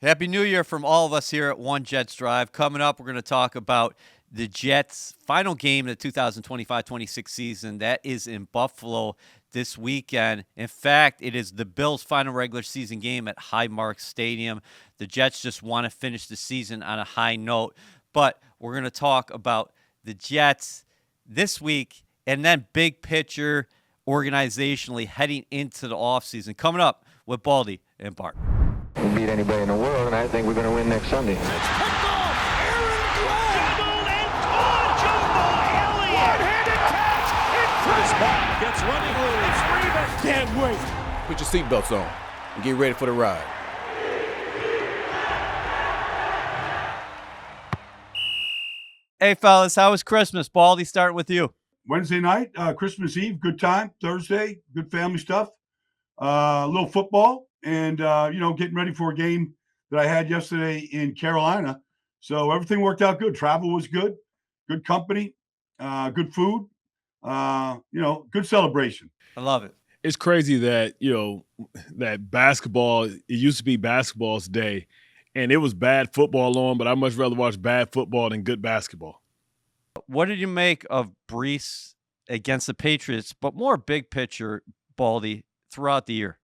Happy New Year from all of us here at One Jets Drive. Coming up, we're going to talk about the Jets' final game of the 2025-26 season. That is in Buffalo this weekend. In fact, it is the Bills' final regular season game at Highmark Stadium. The Jets just want to finish the season on a high note. But we're going to talk about the Jets this week and then big picture organizationally heading into the offseason. Coming up with Baldy and Bart. We'll beat anybody in the world, and I think we're going to win next Sunday. It's picked off. Aaron Glenn. Jumbled and caught. Jumbo Elliott. One-handed catch. Chris Bart gets running loose. Rebound. Can't wait. Put your seatbelts on and get ready for the ride. Hey, fellas, how was Christmas? Baldy, starting with you. Wednesday night, Christmas Eve, good time. Thursday, good family stuff. A little football. And, getting ready for a game that I had yesterday in Carolina. So everything worked out good. Travel was good company, good food, good celebration. I love it. It's crazy that, that basketball, it used to be basketball's day, and it was bad football on, but I'd much rather watch bad football than good basketball. What did you make of Breece against the Patriots, but more big picture, Baldy, throughout the year?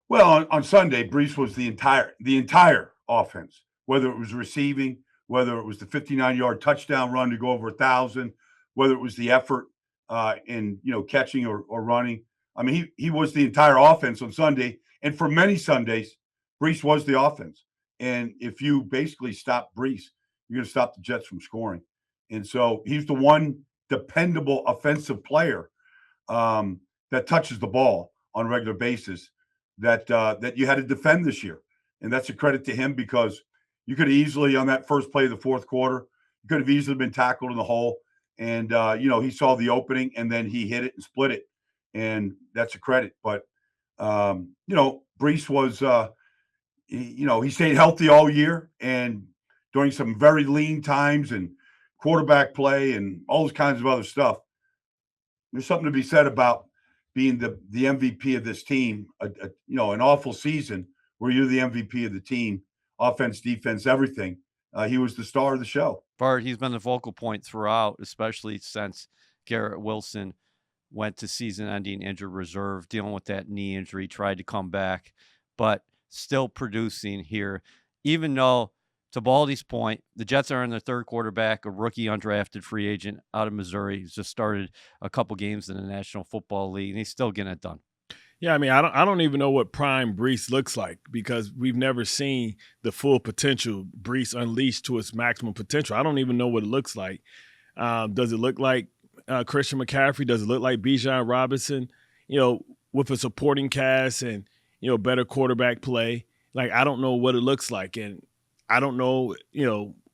Well, on Sunday, Breece was the entire offense, whether it was receiving, whether it was the 59-yard touchdown run to go over 1,000, whether it was the effort in catching or running. I mean, he was the entire offense on Sunday, and for many Sundays, Breece was the offense. And if you basically stop Breece, you're going to stop the Jets from scoring. And so he's the one dependable offensive player that touches the ball on a regular basis that you had to defend this year. And that's a credit to him because you could easily, on that first play of the fourth quarter, you could have easily been tackled in the hole. And, he saw the opening and then he hit it and split it. And that's a credit. But, Breece was, he stayed healthy all year and during some very lean times and quarterback play and all those kinds of other stuff. There's something to be said about being the MVP of this team, an awful season where you're the MVP of the team, offense, defense, everything. He was the star of the show. Bart, he's been the focal point throughout, especially since Garrett Wilson went to season-ending injured reserve, dealing with that knee injury, tried to come back, but still producing here, even though, to Baldy's point, the Jets are in their third quarterback, a rookie undrafted free agent out of Missouri. He's just started a couple games in the National Football League, and he's still getting it done. Yeah, I mean, I don't even know what prime Breece looks like because we've never seen the full potential Breece unleashed to its maximum potential. I don't even know what it looks like. Does it look like Christian McCaffrey? Does it look like Bijan Robinson? With a supporting cast and better quarterback play. Like, I don't know what it looks like, and I don't know,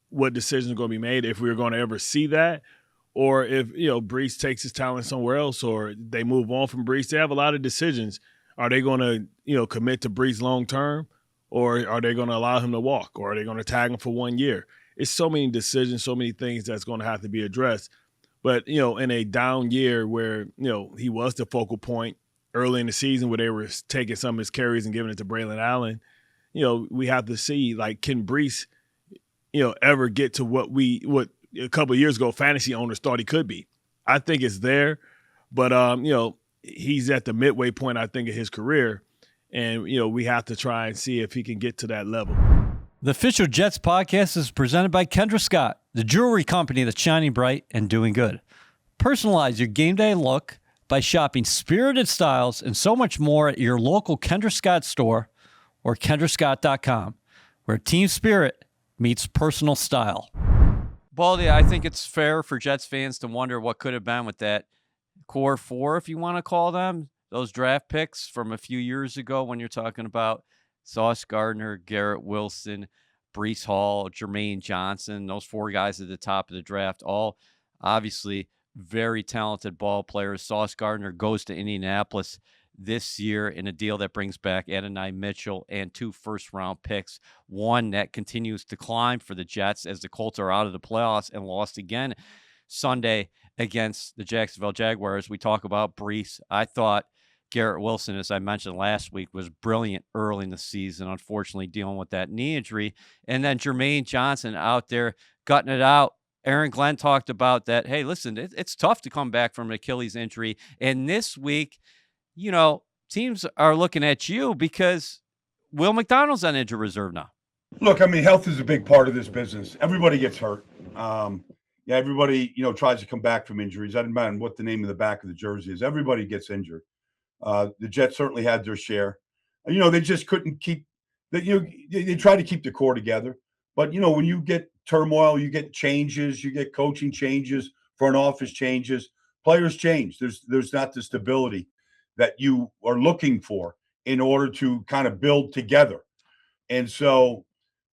what decisions are going to be made if we're going to ever see that, or if, Breece takes his talent somewhere else, or they move on from Breece. They have a lot of decisions. Are they going to, commit to Breece long term, or are they going to allow him to walk, or are they going to tag him for 1 year? It's so many decisions, so many things that's going to have to be addressed. But, in a down year where, he was the focal point early in the season where they were taking some of his carries and giving it to Braylon Allen, we have to see, like, can Breece, ever get to what a couple of years ago fantasy owners thought he could be? I think it's there, but, he's at the midway point, I think, of his career, and, we have to try and see if he can get to that level. The official Jets podcast is presented by Kendra Scott, the jewelry company that's shining bright and doing good. Personalize your game day look by shopping spirited styles and so much more at your local Kendra Scott store or kendrascott.com, where team spirit meets personal style. Baldy, I think it's fair for Jets fans to wonder what could have been with that core four, if you want to call them, those draft picks from a few years ago when you're talking about Sauce Gardner, Garrett Wilson, Breece Hall, Jermaine Johnson, those four guys at the top of the draft, all obviously very talented ball players. Sauce Gardner goes to Indianapolis this year in a deal that brings back Adonai Mitchell and 2 first-round picks, one that continues to climb for the Jets as the Colts are out of the playoffs and lost again Sunday against the Jacksonville Jaguars. We talk about Breece. I thought Garrett Wilson, as I mentioned last week, was brilliant early in the season, unfortunately dealing with that knee injury. And then Jermaine Johnson out there gutting it out. Aaron Glenn talked about that. Hey, listen, it's tough to come back from an Achilles injury. And this week, teams are looking at you because Will McDonald's on injured reserve now. Look, I mean, health is a big part of this business. Everybody gets hurt. Everybody, tries to come back from injuries. I don't matter what the name of the back of the jersey is. Everybody gets injured. The Jets certainly had their share. They just couldn't keep that. They tried to keep the core together. But, when you get turmoil, you get changes, you get coaching changes, front office changes, players change. There's not the stability that you are looking for in order to kind of build together. And so,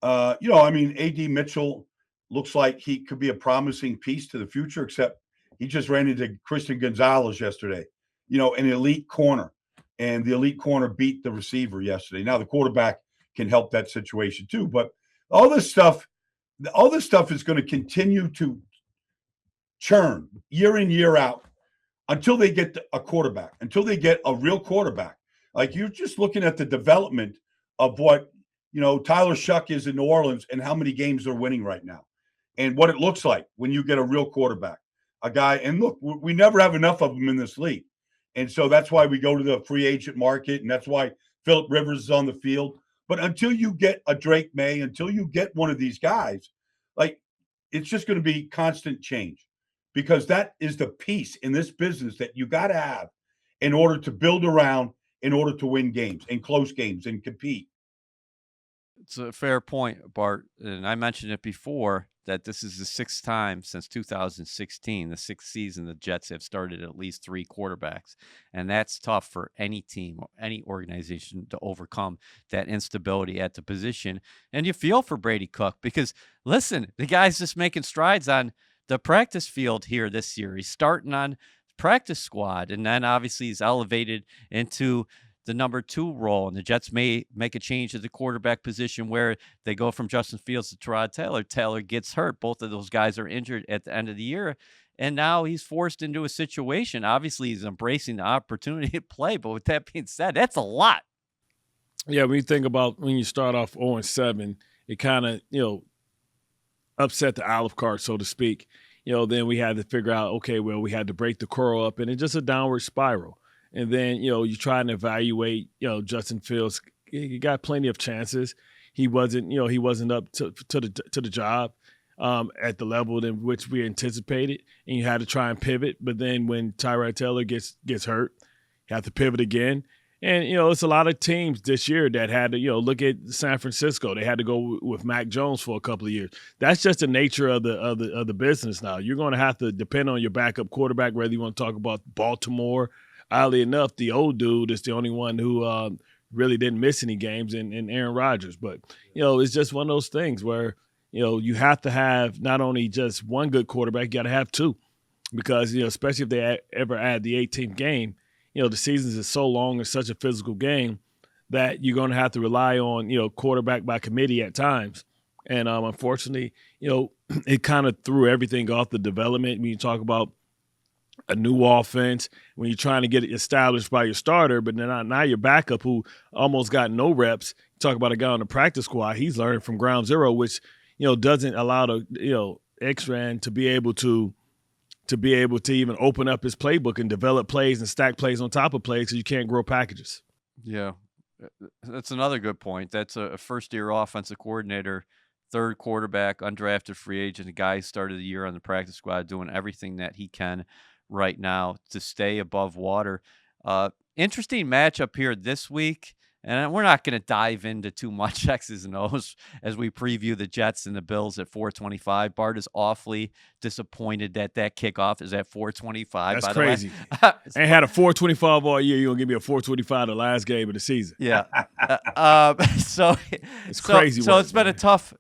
A.D. Mitchell looks like he could be a promising piece to the future, except he just ran into Christian Gonzalez yesterday, an elite corner. And the elite corner beat the receiver yesterday. Now, the quarterback can help that situation too. But all this stuff is going to continue to churn year in, year out until they get a quarterback, until they get a real quarterback. Like, you're just looking at the development of what, Tyler Shuck is in New Orleans and how many games they're winning right now and what it looks like when you get a real quarterback, a guy. And look, we never have enough of them in this league. And so that's why we go to the free agent market. And that's why Phillip Rivers is on the field. But until you get a Drake May, until you get one of these guys, like, it's just going to be constant change, because that is the piece in this business that you got to have in order to build around, in order to win games and close games and compete. It's a fair point, Bart. And I mentioned it before that this is the sixth time since 2016, the sixth season, the Jets have started at least three quarterbacks. And that's tough for any team, any organization to overcome that instability at the position. And you feel for Brady Cook because, listen, the guy's just making strides on the practice field here this year. He's starting on practice squad, and then obviously he's elevated into the number 2 role, and the Jets may make a change at the quarterback position where they go from Justin Fields to Tyrod Taylor. Taylor gets hurt. Both of those guys are injured at the end of the year, and now he's forced into a situation. Obviously, he's embracing the opportunity to play, but with that being said, that's a lot. Yeah, when you think about when you start off 0-7, it kind of, upset the olive cart, so to speak. Then we had to figure out, okay, well, we had to break the curl up, and it's just a downward spiral. And then, you try and evaluate, Justin Fields. He got plenty of chances. He wasn't up to the job at the level in which we anticipated, and you had to try and pivot. But then when Tyrod Taylor gets hurt, you have to pivot again. And, it's a lot of teams this year that had to, look at San Francisco. They had to go with Mac Jones for a couple of years. That's just the nature of the business now. You're going to have to depend on your backup quarterback, whether you want to talk about Baltimore. Oddly enough, the old dude is the only one who really didn't miss any games in Aaron Rodgers. But, it's just one of those things where, you have to have not only just one good quarterback, you got to have two. Because, especially if they ever add the 18th game, the seasons is so long, it's such a physical game that you're going to have to rely on, quarterback by committee at times. And unfortunately, it kind of threw everything off the development when you talk about a new offense, when you're trying to get it established by your starter, but then now your backup who almost got no reps. Talk about a guy on the practice squad. He's learning from ground zero, which, doesn't allow the, X-Ran to be able to even open up his playbook and develop plays and stack plays on top of plays so you can't grow packages. Yeah, that's another good point. That's a first-year offensive coordinator, third quarterback, undrafted free agent, a guy who started the year on the practice squad doing everything that he can right now to stay above water. Interesting matchup here this week. And we're not going to dive into too much X's and O's as we preview the Jets and the Bills at 4:25. Bart is awfully disappointed that kickoff is at 4:25. That's by crazy. The way. Ain't had a 4:25 all year. You're going to give me a 4:25 the last game of the season. Yeah. So it's crazy. So it's been a tough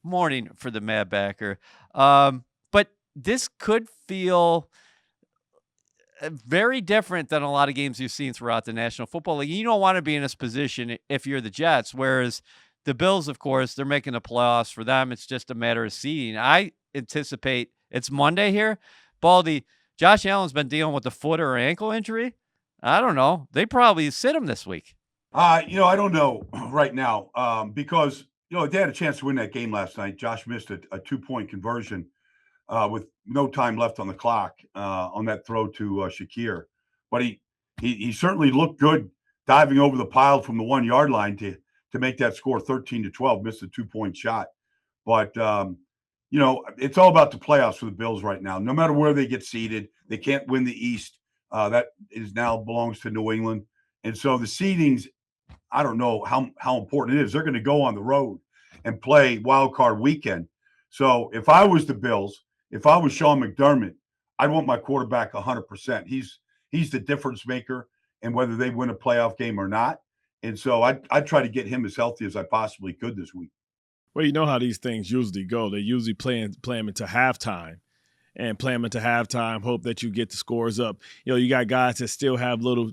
morning for the Mad Backer. But this could feel very different than a lot of games you've seen throughout the National Football League. You don't want to be in this position if you're the Jets, whereas the Bills, of course, they're making the playoffs. For them, it's just a matter of seeding. I anticipate it's Monday here. Baldy, Josh Allen's been dealing with a foot or ankle injury. I don't know. They probably sit him this week. I don't know right now because, they had a chance to win that game last night. Josh missed a 2-point conversion with no time left on the clock on that throw to Shakir. But he certainly looked good diving over the pile from the 1-yard line to make that score 13-12, missed a 2-point shot. But, it's all about the playoffs for the Bills right now. No matter where they get seeded, they can't win the East. That is now belongs to New England. And so the seedings, I don't know how important it is. They're going to go on the road and play wild card weekend. So if I was the Bills, if I was Sean McDermott, I'd want my quarterback 100%. He's the difference maker in whether they win a playoff game or not. And so I'd try to get him as healthy as I possibly could this week. Well, you know how these things usually go. They usually play them into halftime. And play them into halftime, hope that you get the scores up. You got guys that still have little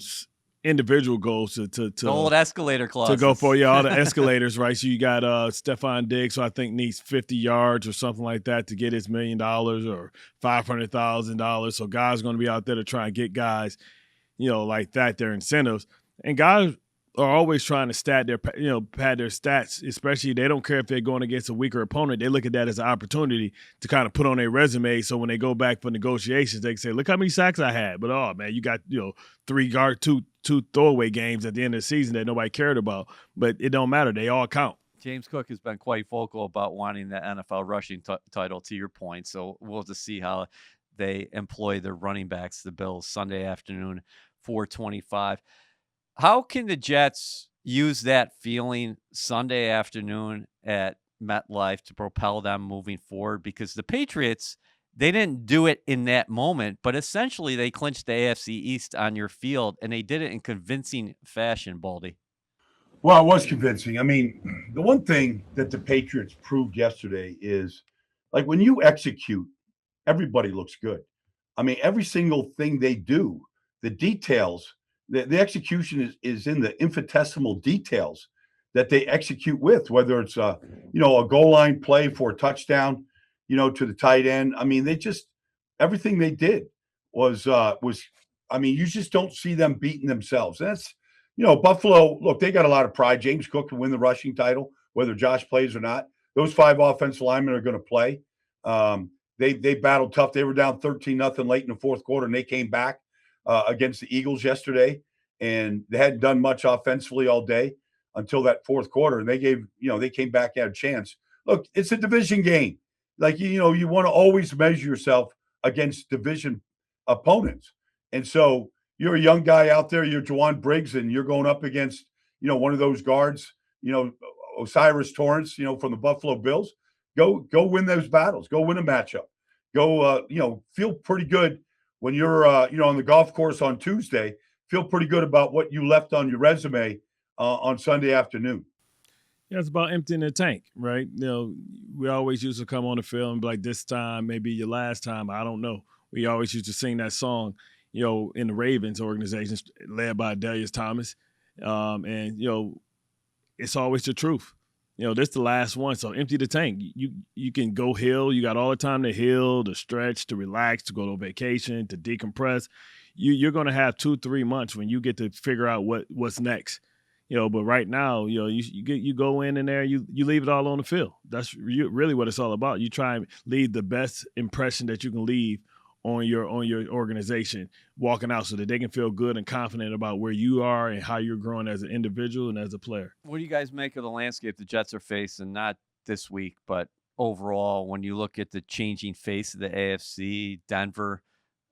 individual goals to the old escalator clauses. To go for, all the escalators, right? So you got Stephon Diggs, who I think needs 50 yards or something like that to get his $1 million or $500,000. So guys are going to be out there to try and get guys, like that, their incentives. And guys are always trying to pad their stats, especially they don't care if they're going against a weaker opponent. They look at that as an opportunity to kind of put on their resume. So when they go back for negotiations, they can say, look how many sacks I had. But, oh, man, you got, 2 throwaway games at the end of the season that nobody cared about. But it don't matter. They all count. James Cook has been quite vocal about wanting the NFL rushing title, to your point. So we'll just see how they employ their running backs, the Bills, Sunday afternoon, 4:25. How can the Jets use that feeling Sunday afternoon at MetLife to propel them moving forward? Because the Patriots, they didn't do it in that moment, but essentially they clinched the AFC East on your field, and they did it in convincing fashion, Baldy. Well, it was convincing. I mean, the one thing that the Patriots proved yesterday is, like, when you execute, everybody looks good. I mean, every single thing they do, the details, the execution is in the infinitesimal details that they execute with, whether it's a goal line play for a touchdown, to the tight end. I mean, everything they did was, I mean, you just don't see them beating themselves. And that's, Buffalo, look, they got a lot of pride. James Cook can win the rushing title, whether Josh plays or not. Those 5 offensive linemen are going to play. They battled tough. They were down 13-0 late in the fourth quarter, and they came back against the Eagles yesterday, and they hadn't done much offensively all day until that fourth quarter. And they came back and had a chance. Look, it's a division game. Like, you want to always measure yourself against division opponents. And so you're a young guy out there, you're Juwan Briggs, and you're going up against, one of those guards, Osiris Torrance, from the Buffalo Bills. Go win those battles. Go win a matchup. Go, feel pretty good when you're, on the golf course on Tuesday. Feel pretty good about what you left on your resume on Sunday afternoon. Yeah, it's about emptying the tank, right? We always used to come on the field and be like, this time, maybe your last time. I don't know. We always used to sing that song, in the Ravens organization led by Darius Thomas. And it's always the truth. This is the last one, so empty the tank. You can go heal. You got all the time to heal, to stretch, to relax, to go to vacation, to decompress. You're going to have 2-3 months when you get to figure out what's next. But right now, you go in there, you leave it all on the field. That's really what it's all about. You try and leave the best impression that you can leave on your organization walking out, so that they can feel good and confident about where you are and how you're growing as an individual and as a player. What do you guys make of the landscape the Jets are facing, not this week, but overall, when you look at the changing face of the AFC? Denver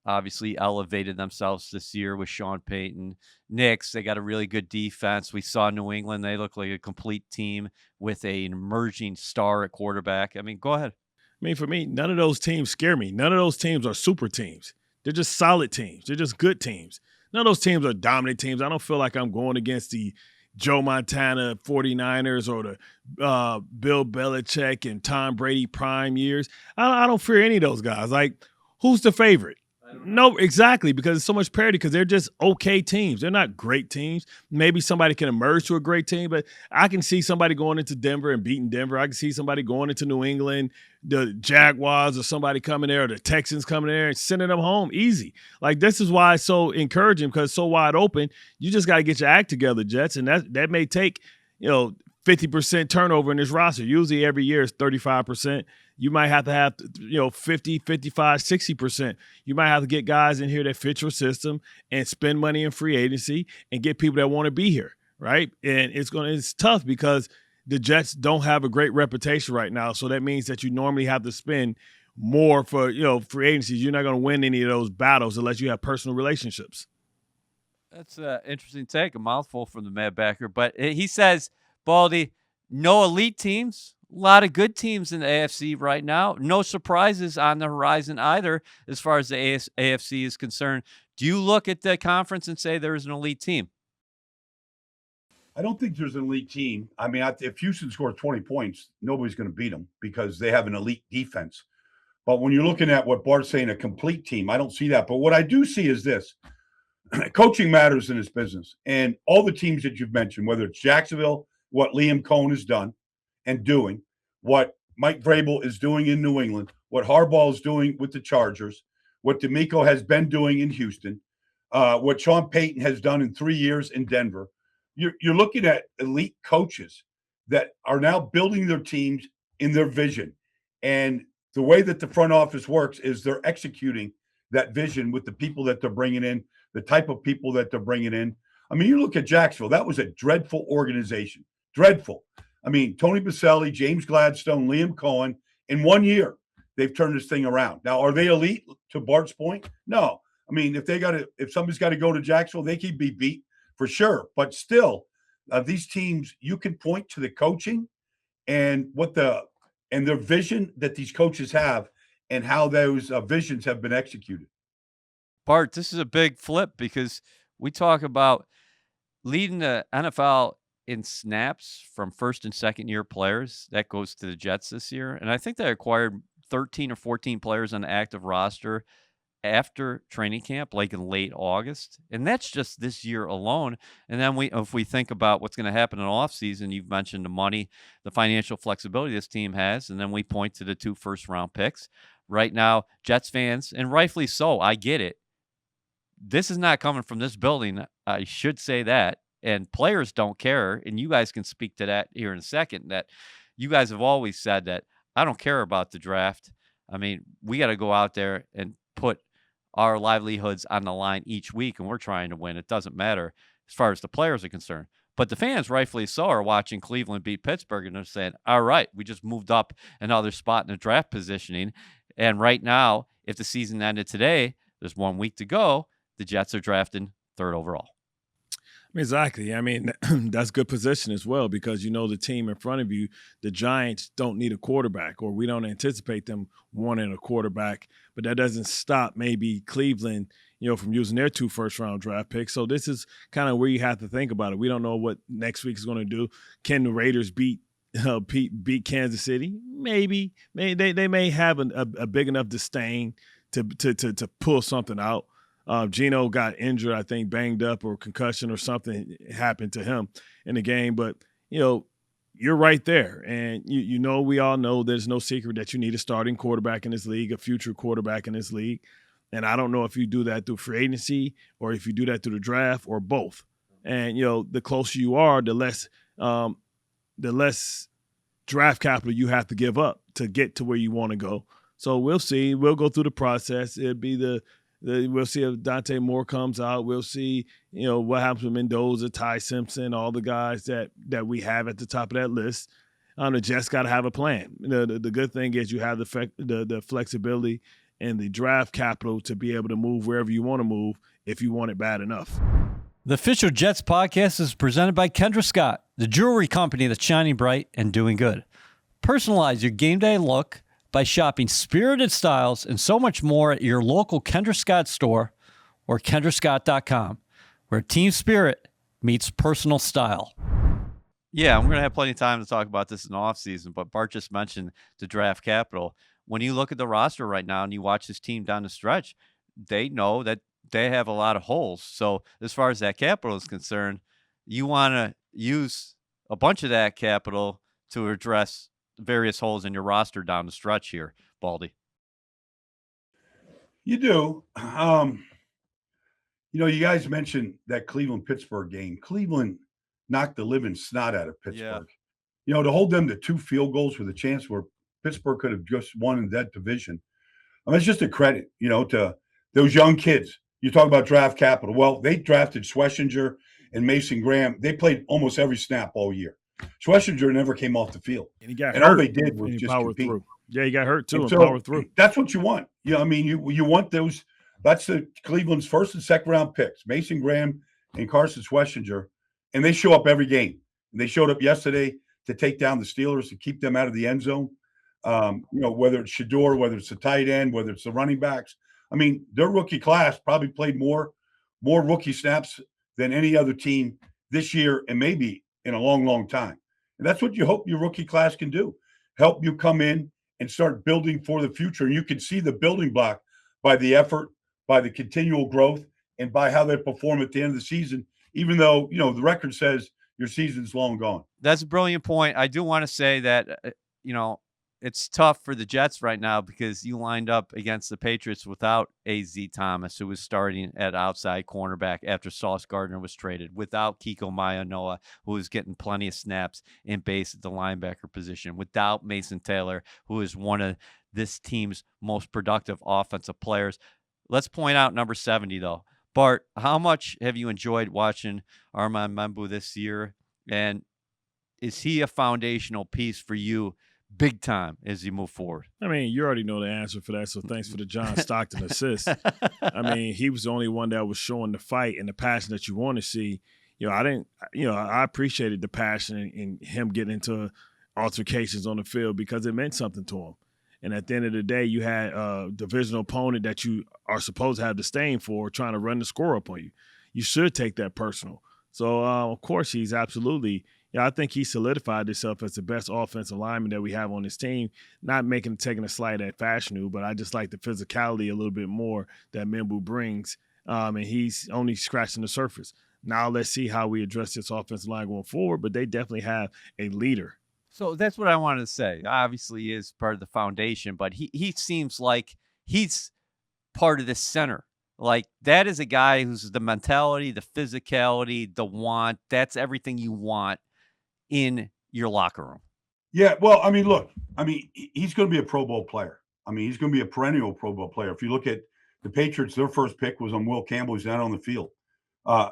obviously elevated themselves this year with Sean Payton. Knicks, they got a really good defense. We saw New England. They look like a complete team with an emerging star at quarterback. I mean, go ahead. I mean, for me, none of those teams scare me. None of those teams are super teams. They're just solid teams. They're just good teams. None of those teams are dominant teams. I don't feel like I'm going against the Joe Montana 49ers or the Bill Belichick and Tom Brady prime years. I don't fear any of those guys. Like, who's the favorite? No, exactly, because it's so much parity because they're just okay teams. They're not great teams. Maybe somebody can emerge to a great team, but I can see somebody going into Denver and beating Denver. I can see somebody going into New England, the Jaguars or somebody coming there, or the Texans coming there and sending them home easy. Like, this is why it's so encouraging because it's so wide open. You just got to get your act together, Jets, and that may take, 50% turnover in this roster. Usually every year is 35%. You might have to have, 50, 55, 60%. You might have to get guys in here that fit your system and spend money in free agency and get people that want to be here, right? And it's tough because the Jets don't have a great reputation right now. So that means that you normally have to spend more for, free agencies. You're not going to win any of those battles unless you have personal relationships. That's an interesting take, a mouthful from the Mad Backer. But he says, Baldy, no elite teams. A lot of good teams in the AFC right now. No surprises on the horizon either as far as the AFC is concerned. Do you look at the conference and say there is an elite team? I don't think there's an elite team. I mean, if Houston scores 20 points, nobody's going to beat them because they have an elite defense. But when you're looking at what Bart's saying, a complete team, I don't see that. But what I do see is this. Coaching matters in this business. And all the teams that you've mentioned, whether it's Jacksonville, what Liam Cohen has done and doing, what Mike Vrabel is doing in New England, what Harbaugh is doing with the Chargers, what D'Amico has been doing in Houston, what Sean Payton has done in 3 years in Denver. You're looking at elite coaches that are now building their teams in their vision. And the way that the front office works is they're executing that vision with the people that they're bringing in, the type of people that they're bringing in. I mean, you look at Jacksonville, that was a dreadful organization. Dreadful. I mean, Tony Baselli, James Gladstone, Liam Cohen, in 1 year, they've turned this thing around. Now, are they elite to Bart's point? No. I mean, if somebody's got to go to Jacksonville, they can be beat for sure. But still, these teams, you can point to the coaching and their vision that these coaches have and how those visions have been executed. Bart, this is a big flip because we talk about leading the NFL in snaps from first and second year players. That goes to the Jets this year. And I think they acquired 13 or 14 players on the active roster after training camp, like in late August. And that's just this year alone. And then if we think about what's going to happen in the offseason, you've mentioned the money, the financial flexibility this team has. And then we point to the 2 first-round picks. Right now, Jets fans, and rightfully so, I get it. This is not coming from this building. I should say that. And players don't care. And you guys can speak to that here in a second, that you guys have always said that I don't care about the draft. I mean, we got to go out there and put our livelihoods on the line each week, and we're trying to win. It doesn't matter as far as the players are concerned. But the fans, rightfully so, are watching Cleveland beat Pittsburgh, and they're saying, all right, we just moved up another spot in the draft positioning. And right now, if the season ended today, there's 1 week to go, the Jets are drafting 3rd overall. Exactly. I mean, that's good position as well because the team in front of you, the Giants don't need a quarterback, or we don't anticipate them wanting a quarterback. But that doesn't stop maybe Cleveland, from using their 2 first-round draft picks. So this is kind of where you have to think about it. We don't know what next week is going to do. Can the Raiders beat Kansas City? Maybe. They may have a big enough disdain to pull something out. Geno got injured, I think, banged up or concussion or something happened to him in the game. But, you're right there. And, we all know there's no secret that you need a starting quarterback in this league, a future quarterback in this league. And I don't know if you do that through free agency or if you do that through the draft or both. And, the closer you are, the less draft capital you have to give up to get to where you want to go. So we'll see. We'll go through the process. It'll be we'll see if Dante Moore comes out. We'll see, what happens with Mendoza, Ty Simpson, all the guys that we have at the top of that list. The Jets got to have a plan. The good thing is you have the flexibility and the draft capital to be able to move wherever you want to move if you want it bad enough. The official Jets podcast is presented by Kendra Scott, the jewelry company that's shining bright and doing good. Personalize your game day look by shopping spirited styles and so much more at your local Kendra Scott store or kendrascott.com, where team spirit meets personal style. Yeah, I'm going to have plenty of time to talk about this in the offseason, but Bart just mentioned the draft capital. When you look at the roster right now and you watch this team down the stretch, they know that they have a lot of holes. So as far as that capital is concerned, you want to use a bunch of that capital to address various holes in your roster down the stretch here, Baldy. You do. You guys mentioned that Cleveland-Pittsburgh game. Cleveland knocked the living snot out of Yeah. Pittsburgh. To hold them to 2 field goals with a chance where Pittsburgh could have just won in that division. I mean, it's just a credit, to those young kids. You talk about draft capital. Well, they drafted Schlesinger and Mason Graham. They played almost every snap all year. Schlesinger never came off the field. And he got and hurt. all they did was and he just powered compete. through. Yeah, he got hurt too and So powered through. that's what you want. You want those. That's the Cleveland's first and second round picks, Mason Graham and Carson Schlesinger, and they show up every game. And they showed up yesterday to take down the Steelers, to keep them out of the end zone. Whether it's Shador, whether it's the tight end, whether it's the running backs. I mean, their rookie class probably played more rookie snaps than any other team this year and maybe in a long, long time. And that's what you hope your rookie class can do. Help you come in and start building for the future. And you can see the building block by the effort, by the continual growth, and by how they perform at the end of the season, even though, the record says your season's long gone. That's a brilliant point. I do want to say that, it's tough for the Jets right now because you lined up against the Patriots without A.Z. Thomas, who was starting at outside cornerback after Sauce Gardner was traded, without Kiko Mayanoa, who was getting plenty of snaps in base at the linebacker position, without Mason Taylor, who is one of this team's most productive offensive players. Let's point out number 70, though. Bart, how much have you enjoyed watching Armon Mimu this year? And is he a foundational piece for you big time as you move forward? I mean, you already know the answer for that, so thanks for the John Stockton assist. I mean, he was the only one that was showing the fight and the passion that you want to see. I appreciated the passion in him getting into altercations on the field because it meant something to him. And at the end of the day, you had a divisional opponent that you are supposed to have disdain for trying to run the score up on you. You should take that personal. So, of course, he's absolutely – I think he solidified himself as the best offensive lineman that we have on this team, not taking a slight at Fashanu, but I just like the physicality a little bit more that Mimu brings, and he's only scratching the surface. Now let's see how we address this offensive line going forward, but they definitely have a leader. So that's what I wanted to say. Obviously, he is part of the foundation, but he seems like he's part of the center. Like, that is a guy who's the mentality, the physicality, the want. That's everything you want in your locker room. Yeah, well, I mean, look, he's going to be a Pro Bowl player. He's going to be a perennial Pro Bowl player. If you look at the Patriots, their first pick was on Will Campbell. He's not on the field.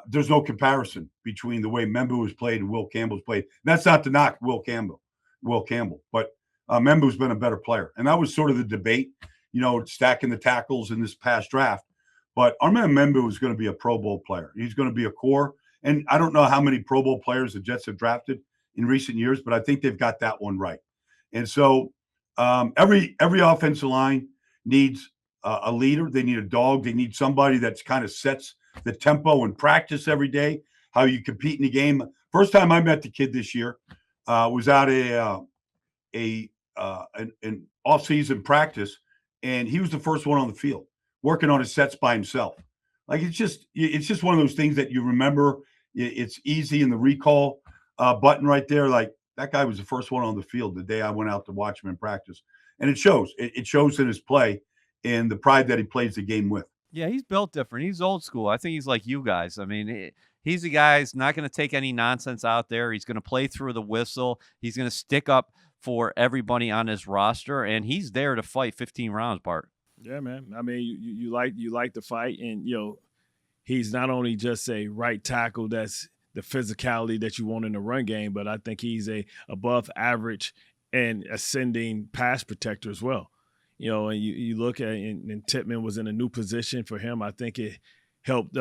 There's no comparison between the way Mimu was played and Will Campbell's played. That's not to knock Will Campbell, but Mimu's been a better player. And that was sort of the debate, stacking the tackles in this past draft. But Armon Mimu is going to be a Pro Bowl player. He's going to be a core. And I don't know how many Pro Bowl players the Jets have drafted in recent years, but I think they've got that one right. And so every offensive line needs a leader. They need a dog. They need somebody that's kind of sets the tempo in practice every day, how you compete in the game. First time I met the kid this year was out an off-season practice, and he was the first one on the field, working on his sets by himself. Like, it's just one of those things that you remember. It's easy in the recall button right there. Like, that guy was the first one on the field the day I went out to watch him in practice. And it shows. It shows in his play and the pride that he plays the game with. Yeah, he's built different. He's old school. I think he's like you guys. I mean, he's a guy who's not going to take any nonsense out there. He's going to play through the whistle. He's going to stick up for everybody on his roster, and he's there to fight 15 rounds, Bart. Yeah, man. I mean, you like the fight, and he's not only just a right tackle that's the physicality that you want in the run game, but I think he's a above average and ascending pass protector as well. And you look at and Tippmann was in a new position for him. I think it helped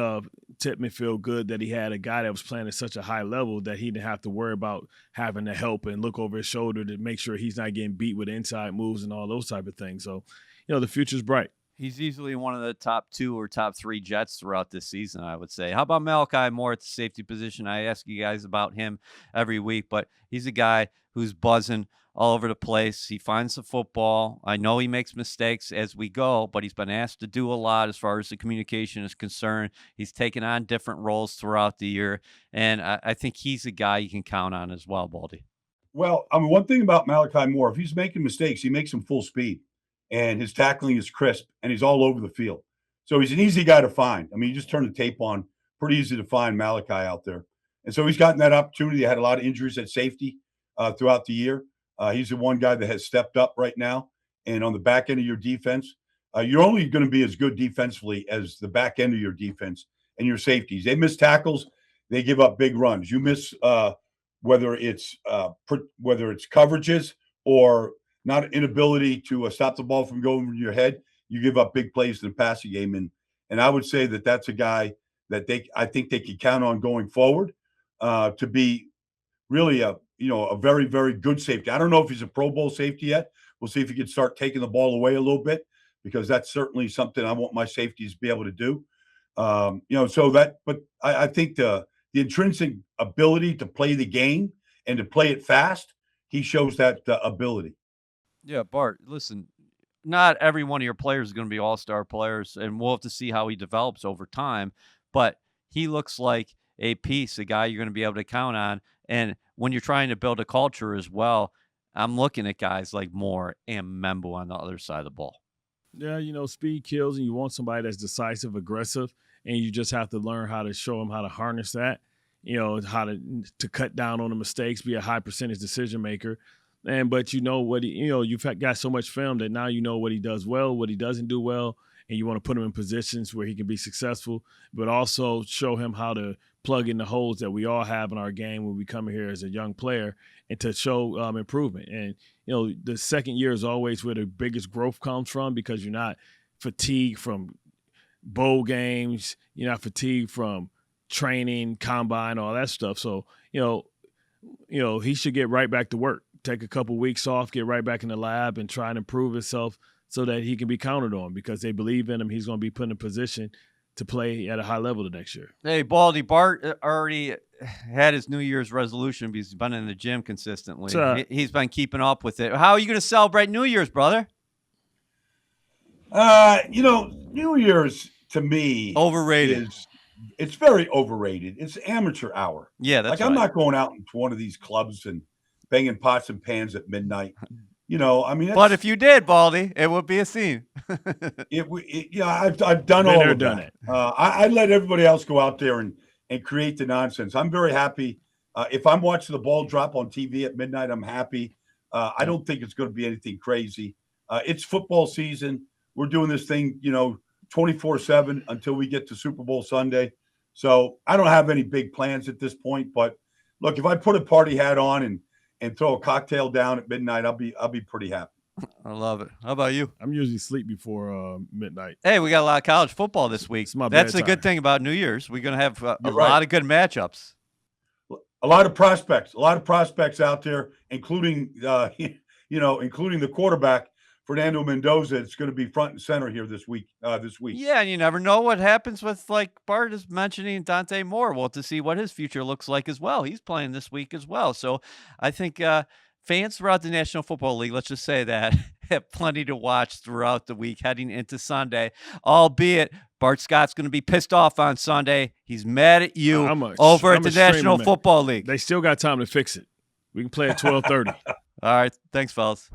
Tippmann feel good that he had a guy that was playing at such a high level that he didn't have to worry about having to help and look over his shoulder to make sure he's not getting beat with inside moves and all those type of things. So, the future's bright. He's easily one of the top 2 or top 3 Jets throughout this season, I would say. How about Malachi Moore at the safety position? I ask you guys about him every week, but he's a guy who's buzzing all over the place. He finds the football. I know he makes mistakes as we go, but he's been asked to do a lot as far as the communication is concerned. He's taken on different roles throughout the year, and I think he's a guy you can count on as well, Baldy. Well, I mean, one thing about Malachi Moore, if he's making mistakes, he makes them full speed, and his tackling is crisp, and he's all over the field. So he's an easy guy to find. I mean, you just turn the tape on, pretty easy to find Malachi out there. And so he's gotten that opportunity. He had a lot of injuries at safety throughout the year. He's the one guy that has stepped up right now. And on the back end of your defense, you're only going to be as good defensively as the back end of your defense and your safeties. They miss tackles. They give up big runs. You miss whether it's coverages or not inability to stop the ball from going over your head. You give up big plays in the passing game. And I would say that that's a guy that I think they can count on going forward to be really a very, very good safety. I don't know if he's a Pro Bowl safety yet. We'll see if he can start taking the ball away a little bit, because that's certainly something I want my safeties to be able to do. But I think the intrinsic ability to play the game and to play it fast, he shows that ability. Yeah, Bart, listen, not every one of your players is going to be all-star players, and we'll have to see how he develops over time, but he looks like a piece, a guy you're going to be able to count on. And when you're trying to build a culture as well, I'm looking at guys like Moore and Membu on the other side of the ball. Yeah, speed kills, and you want somebody that's decisive, aggressive, and you just have to learn how to show them how to harness that, how to cut down on the mistakes, be a high percentage decision maker. But what you've got so much film that now you know what he does well, what he doesn't do well, and you want to put him in positions where he can be successful, but also show him how to plug in the holes that we all have in our game when we come here as a young player, and to show improvement. And, the second year is always where the biggest growth comes from, because you're not fatigued from bowl games, you're not fatigued from training, combine, all that stuff. So, he should get right back to work, take a couple weeks off, get right back in the lab and try and improve himself so that he can be counted on, because they believe in him. He's going to be put in a position to play at a high level the next year. Hey, Baldy, Bart already had his New Year's resolution because he's been in the gym consistently. He's been keeping up with it. How are you going to celebrate New Year's, brother? New Year's to me overrated. It's very overrated. It's amateur hour. Yeah, that's I'm not going out into one of these clubs and banging pots and pans at midnight. But if you did, Baldy, it would be a scene. I've done all of that. I let everybody else go out there and create the nonsense. I'm very happy. If I'm watching the ball drop on TV at midnight, I'm happy. I don't think it's going to be anything crazy. It's football season. We're doing this thing, 24/7 until we get to Super Bowl Sunday. So I don't have any big plans at this point. But look, if I put a party hat on and throw a cocktail down at midnight, I'll be pretty happy. I love it. How about you? I'm usually asleep before midnight. Hey, we got a lot of college football this week. That's the good thing about New Year's. We're going to have a lot of good matchups. A lot of prospects out there, including including the quarterback Fernando Mendoza. It's going to be front and center here this week. Yeah, and you never know what happens with, like Bart is mentioning, Dante Moore. Well, to see what his future looks like as well. He's playing this week as well. So I think fans throughout the National Football League, let's just say that, have plenty to watch throughout the week heading into Sunday. Albeit Bart Scott's going to be pissed off on Sunday. He's mad at you over at the National Football League. They still got time to fix it. We can play at 12:30. All right. Thanks, fellas.